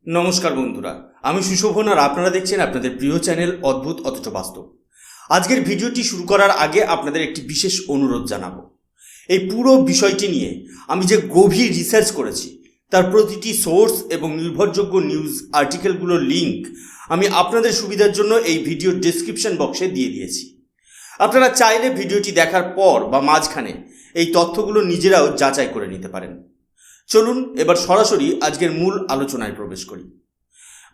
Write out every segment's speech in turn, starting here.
নমস্কার বন্ধুরা, আমি সুশোভন আর আপনারা দেখছেন আপনাদের প্রিয় চ্যানেল অদ্ভুত অথচ বাস্তব। আজকের ভিডিওটি শুরু করার আগে আপনাদের একটি বিশেষ অনুরোধ জানাবো। এই পুরো বিষয়টি নিয়ে আমি যে গভীর রিসার্চ করেছি তার প্রতিটি সোর্স এবং নির্ভরযোগ্য নিউজ আর্টিকেলগুলোর লিঙ্ক আমি আপনাদের সুবিধার জন্য এই ভিডিওর ডেসক্রিপশন বক্সে দিয়ে দিয়েছি। আপনারা চাইলে ভিডিওটি দেখার পর বা মাঝখানে এই তথ্যগুলো নিজেরাও যাচাই করে নিতে পারেন। চলুন এবার সরাসরি আজকের মূল আলোচনায় প্রবেশ করি।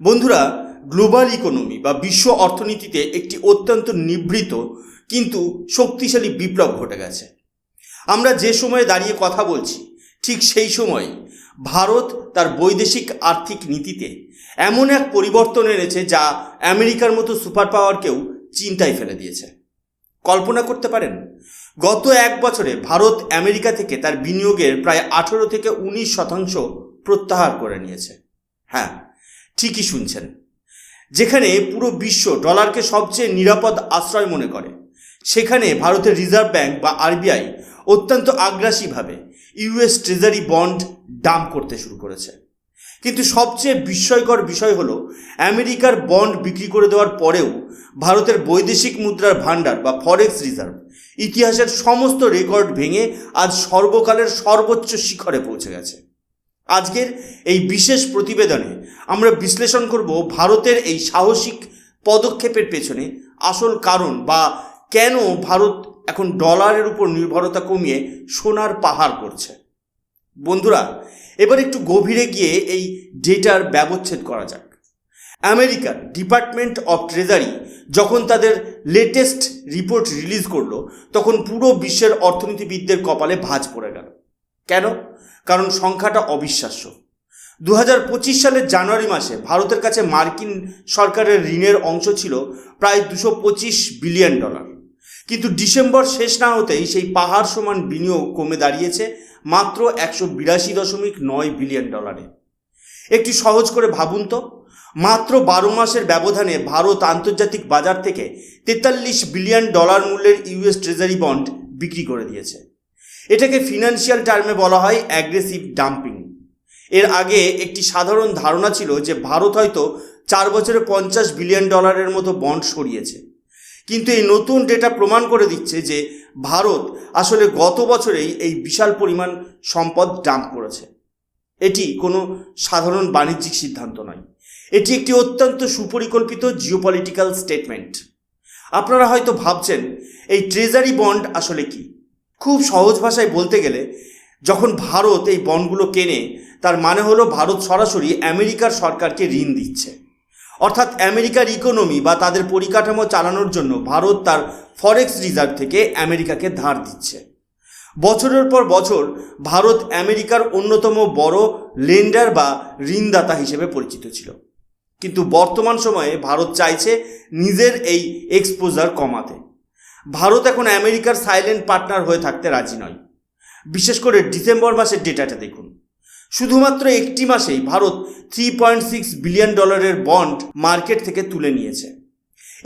বন্ধুরা, গ্লোবাল ইকোনমি বা বিশ্ব অর্থনীতিতে একটি অত্যন্ত নিভৃত কিন্তু শক্তিশালী বিপ্লব ঘটে গেছে। আমরা যে সময়ে দাঁড়িয়ে কথা বলছি ঠিক সেই সময় ভারত তার বৈদেশিক আর্থিক নীতিতে এমন এক পরিবর্তন এনেছে যা আমেরিকার মতো সুপার পাওয়ারকেও চিন্তায় ফেলে দিয়েছে। কল্পনা করতে পারেন, গত এক বছরে ভারত আমেরিকা থেকে তার বিনিয়োগের প্রায় 18 থেকে 19% প্রত্যাহার করে নিয়েছে। হ্যাঁ, ঠিকই শুনছেন। যেখানে পুরো বিশ্ব ডলারকে সবচেয়ে নিরাপদ আশ্রয় মনে করে, সেখানে ভারতের রিজার্ভ ব্যাংক বা আরবিআই অত্যন্ত আগ্রাসীভাবে ইউএস ট্রেজারি বন্ড ডাম্প করতে শুরু করেছে। কিন্তু সবচেয়ে বিস্ময়কর বিষয় হলো, আমেরিকার বন্ড বিক্রি করে দেওয়ার পরেও ভারতের বৈদেশিক মুদ্রার ভাণ্ডার বা ফরেক্স রিজার্ভ ইতিহাসের সমস্ত রেকর্ড ভেঙে আজ সর্বকালের সর্বোচ্চ শিখরে পৌঁছে গেছে। আজকের এই বিশেষ প্রতিবেদনে আমরা বিশ্লেষণ করব ভারতের এই সাহসিক পদক্ষেপের পেছনে আসল কারণ, বা কেন ভারত এখন ডলারের উপর নির্ভরতা কমিয়ে সোনার পাহাড় করছে। বন্ধুরা, এবার একটু গভীরে গিয়ে এই ডেটার ব্যবচ্ছেদ করা যাক। আমেরিকার ডিপার্টমেন্ট অফ ট্রেজারি যখন তাদের লেটেস্ট রিপোর্ট রিলিজ করলো, তখন পুরো বিশ্বের অর্থনীতিবিদদের কপালে ভাঁজ পড়ে গেল। কেন? কারণ সংখ্যাটা অবিশ্বাস্য। 2025 সালের জানুয়ারি মাসে ভারতের কাছে মার্কিন সরকারের ঋণের অংশ ছিল প্রায় $225 বিলিয়ন। কিন্তু ডিসেম্বর শেষ না হতেই সেই পাহাড় সমান বিনিয়োগ কমে দাঁড়িয়েছে মাত্র $182.9 বিলিয়ন। একটু সহজ করে ভাবুন তো, মাত্র 12 মাসের ব্যবধানে ভারত আন্তর্জাতিক বাজার থেকে $43 বিলিয়ন মূল্যের ইউএস ট্রেজারি বন্ড বিক্রি করে দিয়েছে। এটাকে ফিনান্সিয়াল টার্মে বলা হয় অ্যাগ্রেসিভ ডাম্পিং। এর আগে একটি সাধারণ ধারণা ছিল যে ভারত হয়তো 4 বছরে $50 বিলিয়ন মতো বন্ড সরিয়েছে। কিন্তু এই নতুন ডেটা প্রমাণ করে দিচ্ছে যে ভারত আসলে গত বছরেই এই বিশাল পরিমাণ সম্পদ ডাম্প করেছে। এটি কোনো সাধারণ বাণিজ্যিক সিদ্ধান্ত নয়, এটি একটি অত্যন্ত সুপরিকল্পিত জিওপলিটিক্যাল স্টেটমেন্ট। আপনারা হয়তো ভাবছেন, এই ট্রেজারি বন্ড আসলে কি? খুব সহজ ভাষায় বলতে গেলে, যখন ভারত এই বন্ডগুলো কেনে, তার মানে হলো ভারত সরাসরি আমেরিকার সরকারকে ঋণ দিচ্ছে। অর্থাৎ আমেরিকার ইকোনমি বা তাদের পরিকাঠামো চালানোর জন্য ভারত তার ফরেক্স রিজার্ভ থেকে আমেরিকাকে ধার দিচ্ছে। বছরের পর বছর ভারত আমেরিকার অন্যতম বড় লেন্ডার বা ঋণদাতা হিসেবে পরিচিত ছিল। কিন্তু বর্তমান সময়ে ভারত চাইছে নিজের এই এক্সপোজার কমাতে। ভারত এখন আমেরিকার সাইলেন্ট পার্টনার হয়ে থাকতে রাজি নয়। বিশেষ করে ডিসেম্বর মাসের ডেটাটা দেখুন। শুধুমাত্র একটি মাসেই ভারত $3.6 বিলিয়ন বন্ড মার্কেট থেকে তুলে নিয়েছে।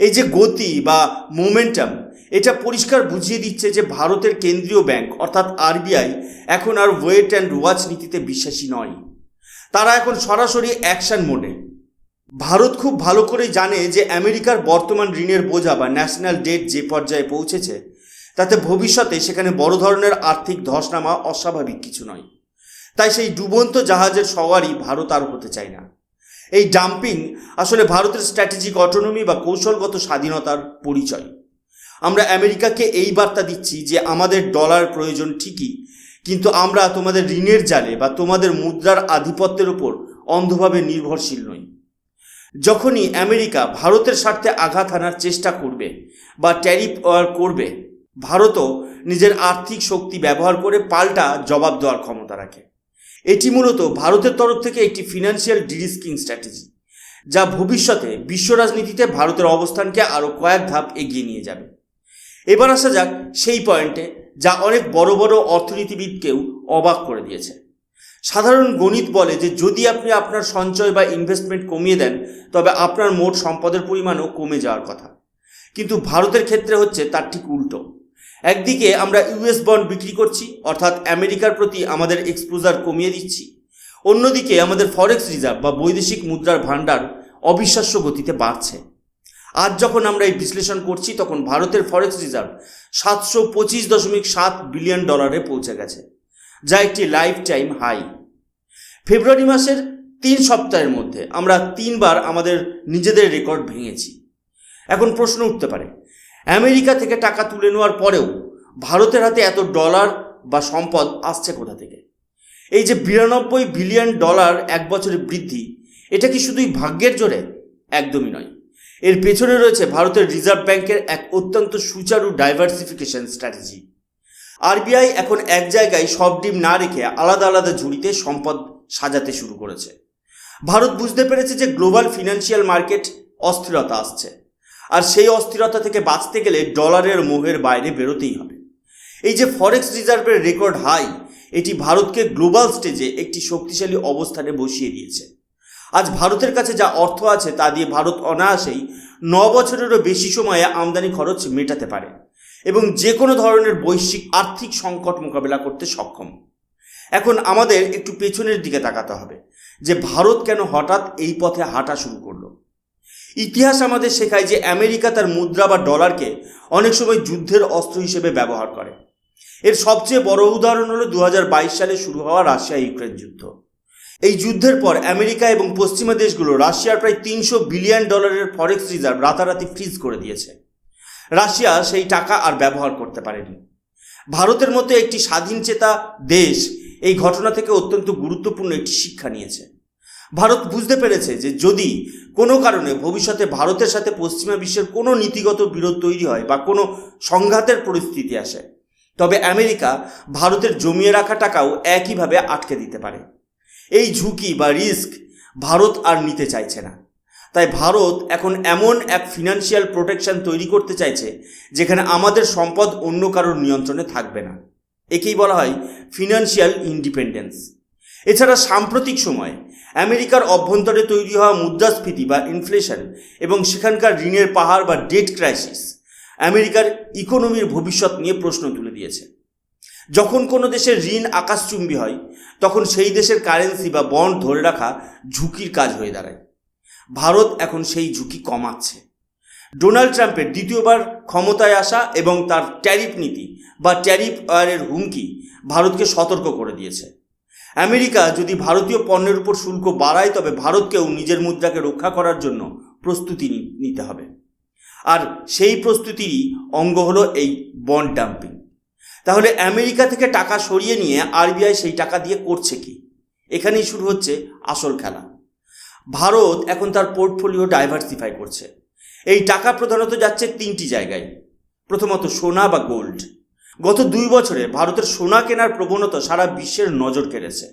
এই যে গতি বা মোমেন্টাম, এটা পরিষ্কার বুঝিয়ে দিচ্ছে যে ভারতের কেন্দ্রীয় ব্যাংক অর্থাৎ আরবিআই এখন আর ওয়েট অ্যান্ড ওয়াচ নীতিতে বিশ্বাসী নয়। তারা এখন সরাসরি অ্যাকশন মোডে। ভারত খুব ভালো করেই জানে যে আমেরিকার বর্তমান ঋণের বোঝা বা ন্যাশনাল ডেট যে পর্যায়ে পৌঁছেছে, তাতে ভবিষ্যতে সেখানে বড় ধরনের আর্থিক ধস নামা অস্বাভাবিক কিছু নয়। তাই সেই ডুবন্ত জাহাজের সওয়ারি ভারত আর হতে চায় না। এই ডাম্পিং আসলে ভারতের স্ট্র্যাটেজিক অটোনমি বা কৌশলগত স্বাধীনতার পরিচয়। আমরা আমেরিকাকে এই বার্তা দিচ্ছি যে আমাদের ডলার প্রয়োজন ঠিকই, কিন্তু আমরা তোমাদের ঋণের জালে বা তোমাদের মুদ্রার আধিপত্যের উপর অন্ধভাবে নির্ভরশীল নই। যখনই আমেরিকা ভারতের স্বার্থে আঘাত হানার চেষ্টা করবে বা ট্যারিফ করবে, ভারতও নিজের আর্থিক শক্তি ব্যবহার করে পাল্টা জবাব দেওয়ার ক্ষমতা রাখে। এটি মূলত ভারতের তরফ থেকে একটি ফিনান্সিয়াল ডিরিস্কিং স্ট্র্যাটেজি, যা ভবিষ্যতে বিশ্ব রাজনীতিতে ভারতের অবস্থানকে আরও কয়েক ধাপ এগিয়ে নিয়ে যাবে। এবার আসা যাক সেই পয়েন্টে যা অনেক বড় বড় অর্থনীতিবিদকেও অবাক করে দিয়েছে। সাধারণ গণিত বলে যে যদি আপনি আপনার সঞ্চয় বা ইনভেস্টমেন্ট কমিয়ে দেন, তবে আপনার মোট সম্পদের পরিমাণও কমে যাওয়ার কথা। কিন্তু ভারতের ক্ষেত্রে হচ্ছে তার ঠিক উল্টো। একদিকে আমরা ইউএস বন্ড বিক্রি করছি, অর্থাৎ আমেরিকার প্রতি আমাদের এক্সপোজার কমিয়ে দিচ্ছি। অন্যদিকে আমাদের ফরেক্স রিজার্ভ বা বৈদেশিক মুদ্রার ভাণ্ডার অবিশ্বাস্য গতিতে বাড়ছে। আজ যখন আমরা এই বিশ্লেষণ করছি তখন ভারতের ফরেক্স রিজার্ভ 725.7 বিলিয়ন ডলারে পৌঁছে গেছে, যা একটি লাইফ টাইম হাই। ফেব্রুয়ারি মাসের 3 সপ্তাহের মধ্যে আমরা 3 বার আমাদের নিজেদের রেকর্ড ভেঙেছি। এখন প্রশ্ন উঠতে পারে, আমেরিকা থেকে টাকা তুলে নেওয়ার পরেও ভারতের হাতে এত ডলার বা সম্পদ আসছে কোথা থেকে? এই যে 92 বিলিয়ন ডলার এক বছরে বৃদ্ধি, এটা কি শুধুই ভাগ্যের জোরে? একদমই নয়। এর পেছনে রয়েছে ভারতের রিজার্ভ ব্যাংকের এক অত্যন্ত সুচারু ডাইভার্সিফিকেশন স্ট্র্যাটেজি। আরবিআই এখন এক জায়গায় সব ডিম না রেখে আলাদা আলাদা ঝুড়িতে সম্পদ সাজাতে শুরু করেছে। ভারত বুঝতে পেরেছে যে গ্লোবাল ফিনান্সিয়াল মার্কেট অস্থিরতা আসছে, আর সেই অস্থিরতা থেকে বাঁচতে গেলে ডলারের মোহের বাইরে বেরোতেই হবে। এই যে ফরেক্স রিজার্ভের রেকর্ড হাই, এটি ভারতকে গ্লোবাল স্টেজে একটি শক্তিশালী অবস্থানে বসিয়ে দিয়েছে। আজ ভারতের কাছে যা অর্থ আছে তা দিয়ে ভারত অনায়াসেই 9 বছরেরও বেশি সময়ে আমদানি খরচ মেটাতে পারে এবং যে কোনো ধরনের বৈশ্বিক আর্থিক সংকট মোকাবেলা করতে সক্ষম। এখন আমাদের একটু পেছনের দিকে তাকাতে হবে যে ভারত কেন হঠাৎ এই পথে হাঁটা শুরু করলো। ইতিহাস আমাদের শেখায় যে আমেরিকা তার মুদ্রা বা ডলারকে অনেক সময় যুদ্ধের অস্ত্র হিসেবে ব্যবহার করে। এর সবচেয়ে বড় উদাহরণ হলো 2022 সালে শুরু হওয়া রাশিয়া ইউক্রেন যুদ্ধ। এই যুদ্ধের পর আমেরিকা এবং পশ্চিমা দেশগুলো রাশিয়ার প্রায় 300 বিলিয়ন ডলারের ফরেক্স রিজার্ভ রাতারাতি ফ্রিজ করে দিয়েছে। রাশিয়া সেই টাকা আর ব্যবহার করতে পারেনি। ভারতের মতো একটি স্বাধীনচেতা দেশ এই ঘটনা থেকে অত্যন্ত গুরুত্বপূর্ণ একটি শিক্ষা নিয়েছে। ভারত বুঝতে পেরেছে যে যদি কোনো কারণে ভবিষ্যতে ভারতের সাথে পশ্চিমা বিশ্বের কোনো নীতিগত বিরোধ তৈরি হয় বা কোনো সংঘাতের পরিস্থিতি আসে, তবে আমেরিকা ভারতের জমিয়ে রাখা টাকাও একইভাবে আটকে দিতে পারে। এই ঝুঁকি বা রিস্ক ভারত আর নিতে চাইছে না। তাই ভারত এখন এমন এক ফিনান্সিয়াল প্রোটেকশন তৈরি করতে চাইছে যেখানে আমাদের সম্পদ অন্য কারোর নিয়ন্ত্রণে থাকবে না। একেই বলা হয় ফিনান্সিয়াল ইন্ডিপেন্ডেন্স। এছাড়া সাম্প্রতিক সময়ে আমেরিকার অভ্যন্তরে তৈরি হওয়া মুদ্রাস্ফীতি বা ইনফ্লেশন এবং সেখানকার ঋণের পাহাড় বা ডেট ক্রাইসিস আমেরিকার ইকোনমির ভবিষ্যৎ নিয়ে প্রশ্ন তুলে দিয়েছে। যখন কোনো দেশের ঋণ আকাশচুম্বী হয় তখন সেই দেশের কারেন্সি বা বন্ড ধরে রাখা ঝুঁকির কাজ হয়ে দাঁড়ায়। ভারত এখন সেই ঝুঁকি কমাচ্ছে। ডোনাল্ড ট্রাম্পের দ্বিতীয়বার ক্ষমতায় আসা এবং তার ট্যারিফ নীতি বা ট্যারিফ ওয়ারের হুমকি ভারতকে সতর্ক করে দিয়েছে। আমেরিকা যদি ভারতীয় পণ্যের উপর শুল্ক বাড়ায় তবে ভারতকেও নিজের মুদ্রাকে রক্ষা করার জন্য প্রস্তুতি নিতে হবে। আর সেই প্রস্তুতিরই অঙ্গ হলো এই বন্ড ডাম্পিং। তাহলে আমেরিকা থেকে টাকা সরিয়ে নিয়ে আরবিআই সেই টাকা দিয়ে করছে কি? এখানেই শুরু হচ্ছে আসল খেলা। ভারত এখন তার পোর্টফোলিও ডাইভার্সিফাই করছে। এই টাকা প্রধানত যাচ্ছে 3টি জায়গায়। প্রথমত সোনা বা গোল্ড। গত 2 বছরে ভারতের সোনা কেনার প্রবণতা সারা বিশ্বের নজর কেড়েছে।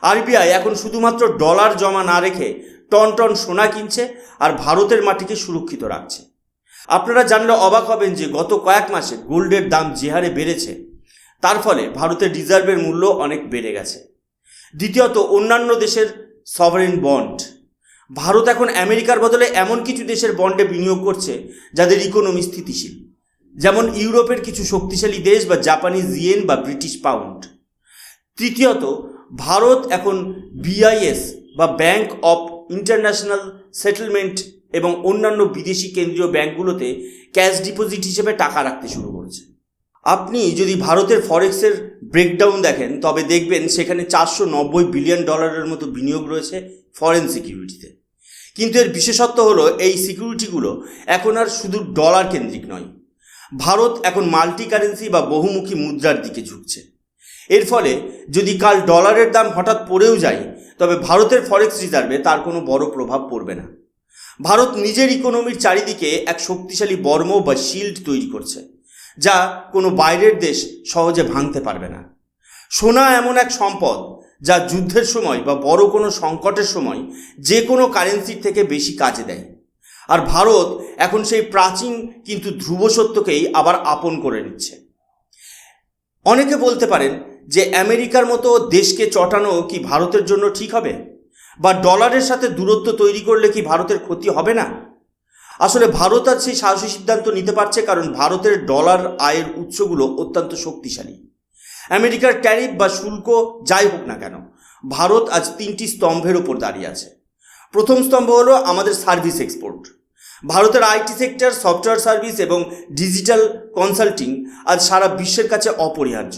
আরবিআই এখন শুধুমাত্র ডলার জমা না রেখে টন টন সোনা কিনছে আর ভারতের মাটিকে সুরক্ষিত রাখছে। আপনারা জানলে অবাক হবেন যে গত কয়েক মাসে গোল্ডের দাম যে হারে বেড়েছে, তার ফলে ভারতের রিজার্ভের মূল্য অনেক বেড়ে গেছে। দ্বিতীয়ত অন্যান্য দেশের সভারেন বন্ড। ভারত এখন আমেরিকার বদলে এমন কিছু দেশের বন্ডে বিনিয়োগ করছে যাদের ইকোনমি স্থিতিশীল, যেমন ইউরোপের কিছু শক্তিশালী দেশ বা জাপানিজ ইয়েন বা ব্রিটিশ পাউন্ড। তৃতীয়ত ভারত এখন বিআইএস বা ব্যাংক অফ ইন্টারন্যাশনাল সেটেলমেন্ট এবং অন্যান্য বিদেশি কেন্দ্রীয় ব্যাংকগুলোতে ক্যাশ ডিপোজিট হিসেবে টাকা রাখতে শুরু করেছে। আপনি যদি ভারতের ফরেক্সের ব্রেকডাউন দেখেন তবে দেখবেন সেখানে 490 বিলিয়ন ডলারের মতো বিনিয়োগ রয়েছে ফরেন সিকিউরিটিতে। কিন্তু এর বিশেষত্ব হলো এই সিকিউরিটিগুলো এখন আর শুধু ডলার কেন্দ্রিক নয়। ভারত এখন মাল্টি কারেন্সি বা বহুমুখী মুদ্রার দিকে ঝুঁকছে। এর ফলে যদি কাল ডলারের দাম হঠাৎ পড়েও যায় তবে ভারতের ফরেক্স রিজার্ভে তার কোনো বড় প্রভাব পড়বে না। ভারত নিজের ইকোনমির চারিদিকে এক শক্তিশালী বর্ম বা শিল্ড তৈরি করছে, যা কোনো বাইরের দেশ সহজে ভাঙতে পারবে না। সোনা এমন এক সম্পদ যা যুদ্ধের সময় বা বড় কোনো সংকটের সময় যে কোনো কারেন্সির থেকে বেশি কাজে দেয়। আর ভারত এখন সেই প্রাচীন কিন্তু ধ্রুব সত্যকেই আবার আপন করে নিচ্ছে। অনেকে বলতে পারেন যে আমেরিকার মতো দেশকে চটানো কি ভারতের জন্য ঠিক হবে, বা ডলারের সাথে দূরত্ব তৈরি করলে কি ভারতের ক্ষতি হবে না? আসলে ভারত আজ সেই সাহসী সিদ্ধান্ত নিতে পারছে কারণ ভারতের ডলার আয়ের উৎসগুলো অত্যন্ত শক্তিশালী। আমেরিকার ট্যারিফ বা শুল্ক যাই হোক না কেন, ভারত আজ 3টি স্তম্ভের ওপর দাঁড়িয়ে আছে। প্রথম স্তম্ভ হলো আমাদের সার্ভিস এক্সপোর্ট। ভারতের আইটি সেক্টর, সফটওয়্যার সার্ভিস এবং ডিজিটাল কনসাল্টিং আজ সারা বিশ্বের কাছে অপরিহার্য।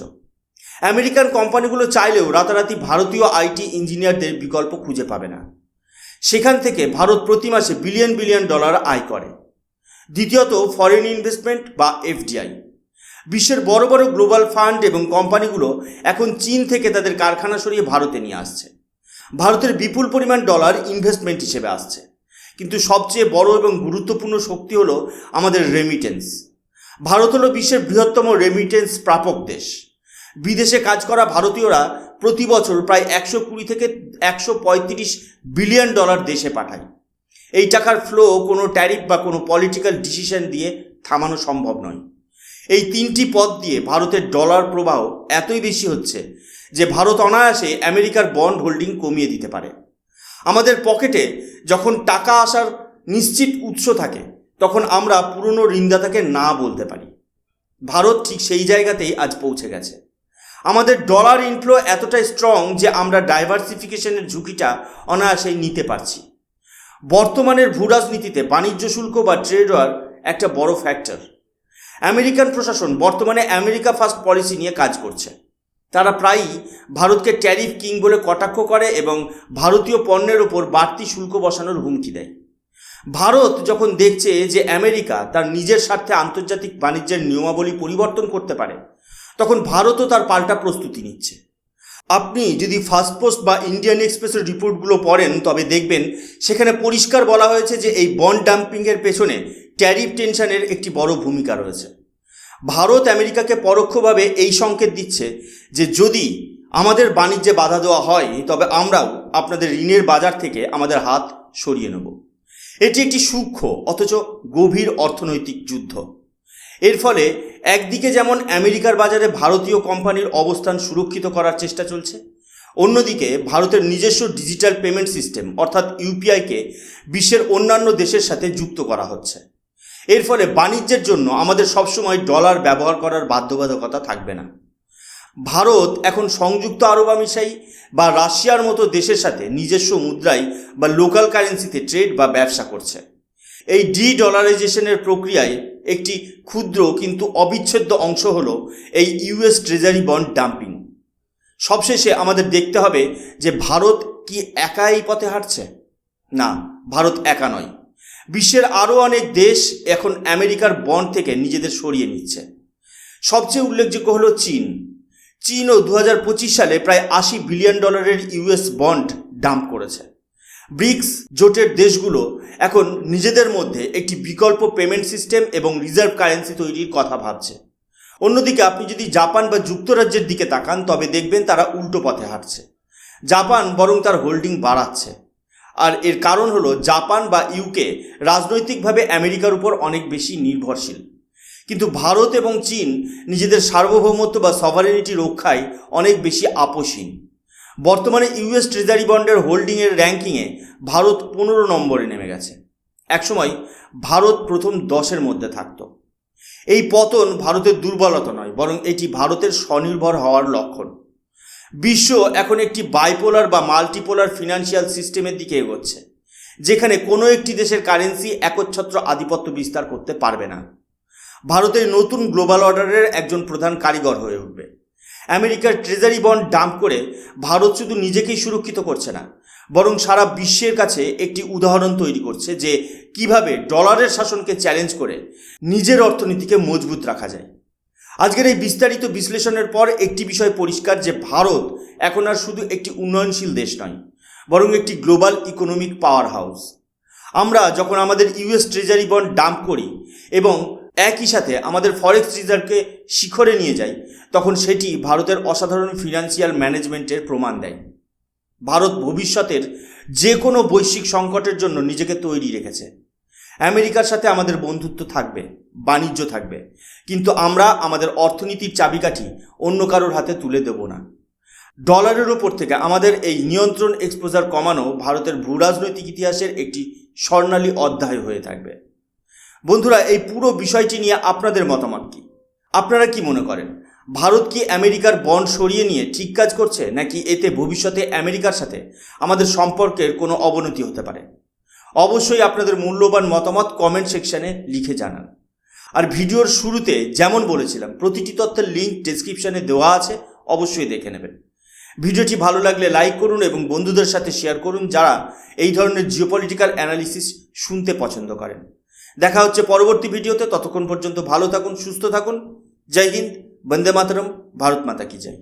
আমেরিকান কোম্পানিগুলো চাইলেও রাতারাতি ভারতীয় আইটি ইঞ্জিনিয়ারদের বিকল্প খুঁজে পাবে না। সেখান থেকে ভারত প্রতি মাসে বিলিয়ন বিলিয়ন ডলার আয় করে। দ্বিতীয়ত, ফরেন ইনভেস্টমেন্ট বা এফডিআই। বিশ্বের বড় বড় গ্লোবাল ফান্ড এবং কোম্পানিগুলো এখন চীন থেকে তাদের কারখানা সরিয়ে ভারতে নিয়ে আসছে। ভারতের বিপুল পরিমাণ ডলার ইনভেস্টমেন্ট হিসেবে আসছে। কিন্তু সবচেয়ে বড় এবং গুরুত্বপূর্ণ শক্তি হলো আমাদের রেমিটেন্স। ভারত হলো বিশ্বের বৃহত্তম রেমিটেন্স প্রাপক দেশ। বিদেশে কাজ করা ভারতীয়রা প্রতি বছর প্রায় 120 থেকে 135 বিলিয়ন ডলার দেশে পাঠায়। এই টাকার ফ্লো কোনো ট্যারিফ বা কোনো পলিটিক্যাল ডিসিশন দিয়ে থামানো সম্ভব নয়। এই 3টি পথ দিয়ে ভারতের ডলার প্রবাহ এতই বেশি হচ্ছে যে ভারত অনায়াসে আমেরিকার বন্ড হোল্ডিং কমিয়ে দিতে পারে। আমাদের পকেটে যখন টাকা আসার নিশ্চিত উৎস থাকে তখন আমরা পুরনো ঋণদাতাকে না বলতে পারি। ভারত ঠিক সেই জায়গাতেই আজ পৌঁছে গেছে। আমাদের ডলার ইনফ্লো এতটাই স্ট্রং যে আমরা ডাইভার্সিফিকেশনের ঝুঁকিটা অনায়াসেই নিতে পারছি। বর্তমানের ভূরাজনীতিতে বাণিজ্য শুল্ক বা ট্রেড ওয়ার একটা বড় ফ্যাক্টর। আমেরিকান প্রশাসন বর্তমানে আমেরিকা ফার্স্ট পলিসি নিয়ে কাজ করছে। তারা প্রায়ই ভারতকে ট্যারিফ কিং বলে কটাক্ষ করে এবং ভারতীয় পণ্যের ওপর বাড়তি শুল্ক বসানোর হুমকি দেয়। ভারত যখন দেখছে যে আমেরিকা তার নিজের স্বার্থে আন্তর্জাতিক বাণিজ্যের নিয়মাবলী পরিবর্তন করতে পারে, তখন ভারতও তার পাল্টা প্রস্তুতি নিচ্ছে। আপনি যদি ফার্স্ট পোস্ট বা ইন্ডিয়ান এক্সপ্রেসের রিপোর্টগুলো পড়েন তবে দেখবেন সেখানে পরিষ্কার বলা হয়েছে যে এই বন্ড ডাম্পিংয়ের পেছনে ট্যারিফ টেনশনের একটি বড় ভূমিকা রয়েছে। ভারত আমেরিকাকে পরোক্ষভাবে এই সংকেত দিচ্ছে যে যদি আমাদের বাণিজ্যে বাধা দেওয়া হয় তবে আমরাও আপনাদের ঋণের বাজার থেকে আমাদের হাত সরিয়ে নেব। এটি একটি সূক্ষ্ম অথচ গভীর অর্থনৈতিক যুদ্ধ। এর ফলে একদিকে যেমন আমেরিকার বাজারে ভারতীয় কোম্পানির অবস্থান সুরক্ষিত করার চেষ্টা চলছে, অন্যদিকে ভারতের নিজস্ব ডিজিটাল পেমেন্ট সিস্টেম অর্থাৎ ইউপিআইকে বিশ্বের অন্যান্য দেশের সাথে যুক্ত করা হচ্ছে। এর ফলে বাণিজ্যের জন্য আমাদের সবসময় ডলার ব্যবহার করার বাধ্যবাধকতা থাকবে না। ভারত এখন সংযুক্ত আরব আমিরাত বা রাশিয়ার মতো দেশের সাথে নিজস্ব মুদ্রায় বা লোকাল কারেন্সিতে ট্রেড বা ব্যবসা করছে। এই ডলারাইজেশনের প্রক্রিয়ায় একটি ক্ষুদ্র কিন্তু অবিচ্ছেদ্য অংশ হলো এই ইউএস ট্রেজারি বন্ড ডাম্পিং। সবশেষে আমাদের দেখতে হবে যে ভারত কি একা এই পথে হাঁটছে? না, ভারত একা নয়। বিশ্বের আরও অনেক দেশ এখন আমেরিকার বন্ড থেকে নিজেদের সরিয়ে নিচ্ছে। সবচেয়ে উল্লেখযোগ্য হলো চীন। চীনও 2025 সালে প্রায় 80 বিলিয়ন ডলারের ইউএস বন্ড ডাম্প করেছে। ব্রিক্স জোটের দেশগুলো এখন নিজেদের মধ্যে একটি বিকল্প পেমেন্ট সিস্টেম এবং রিজার্ভ কারেন্সি তৈরির কথা ভাবছে। অন্যদিকে আপনি যদি জাপান বা যুক্তরাজ্যের দিকে তাকান তবে দেখবেন তারা উল্টো পথে হাঁটছে। জাপান বরং তার হোল্ডিং বাড়াচ্ছে। আর এর কারণ হলো জাপান বা ইউকে রাজনৈতিকভাবে আমেরিকার উপর অনেক বেশি নির্ভরশীল। কিন্তু ভারত এবং চীন নিজেদের সার্বভৌমত্ব বা সভারেনিটি রক্ষায় অনেক বেশি আপোষহীন। বর্তমানে ইউএস ট্রেজারি বন্ডের হোল্ডিংয়ের র্যাঙ্কিংয়ে ভারত 15 নম্বরে নেমে গেছে। একসময় ভারত প্রথম 10-এর মধ্যে থাকত। এই পতন ভারতের দুর্বলতা নয়, বরং এটি ভারতের স্বনির্ভর হওয়ার লক্ষণ। বিশ্ব এখন একটি বাইপোলার বা মাল্টিপোলার ফিনান্সিয়াল সিস্টেমের দিকে এগোচ্ছে, যেখানে কোনো একটি দেশের কারেন্সি একচ্ছত্র আধিপত্য বিস্তার করতে পারবে না। ভারতের নতুন গ্লোবাল অর্ডারের একজন প্রধান কারিগর হয়ে উঠবে। আমেরিকার ট্রেজারি বন্ড ডাম্প করে ভারত শুধু নিজেকেই সুরক্ষিত করছে না, বরং সারা বিশ্বের কাছে একটি উদাহরণ তৈরি করছে যে কিভাবে ডলারের শাসনকে চ্যালেঞ্জ করে নিজের অর্থনীতিকে মজবুত রাখা যায়। আজকের এই বিস্তারিত বিশ্লেষণের পর একটি বিষয় পরিষ্কার যে ভারত এখন আর শুধু একটি উন্নয়নশীল দেশ নয়, বরং একটি গ্লোবাল ইকোনমিক পাওয়ার হাউস। আমরা যখন আমাদের ইউএস ট্রেজারি বন্ড ডাম্প করি এবং একই সাথে আমাদের ফরেক্স রিজার্ভকে শিখরে নিয়ে যাই, তখন সেটি ভারতের অসাধারণ ফিনান্সিয়াল ম্যানেজমেন্টের প্রমাণ দেয়। ভারত ভবিষ্যতের যে কোনো বৈশ্বিক সংকটের জন্য নিজেকে তৈরি রেখেছে। আমেরিকার সাথে আমাদের বন্ধুত্ব থাকবে, বাণিজ্য থাকবে, কিন্তু আমরা আমাদের অর্থনীতির চাবিকাঠি অন্য কারোর হাতে তুলে দেব না। ডলারের ওপর থেকে আমাদের এই নিয়ন্ত্রণ এক্সপোজার কমানো ভারতের ভূরাজনৈতিক ইতিহাসের একটি স্বর্ণালী অধ্যায় হয়ে থাকবে। বন্ধুরা, এই পুরো বিষয়টি নিয়ে আপনাদের মতামত কি? আপনারা কি মনে করেন ভারত কি আমেরিকার বন্ড সরিয়ে নিয়ে ঠিক কাজ করছে, নাকি এতে ভবিষ্যতে আমেরিকার সাথে আমাদের সম্পর্কের কোনো অবনতি হতে পারে? অবশ্যই আপনাদের মূল্যবান মতামত কমেন্ট সেকশনে লিখে জানান। আর ভিডিওর শুরুতে যেমন বলেছিলাম, প্রতিটি তথ্যের লিঙ্ক ডেসক্রিপশনে দেওয়া আছে, অবশ্যই দেখে নেবেন। ভিডিওটি ভালো লাগলে লাইক করুন এবং বন্ধুদের সাথে শেয়ার করুন যারা এই ধরনের জিওপলিটিক্যাল অ্যানালিসিস শুনতে পছন্দ করেন। দেখা হচ্ছে পরবর্তী ভিডিওতে। ততক্ষণ পর্যন্ত ভালো থাকুন, সুস্থ থাকুন। জয় হিন্দ, বন্দে মাতরম, ভারত মাতা কি জয়।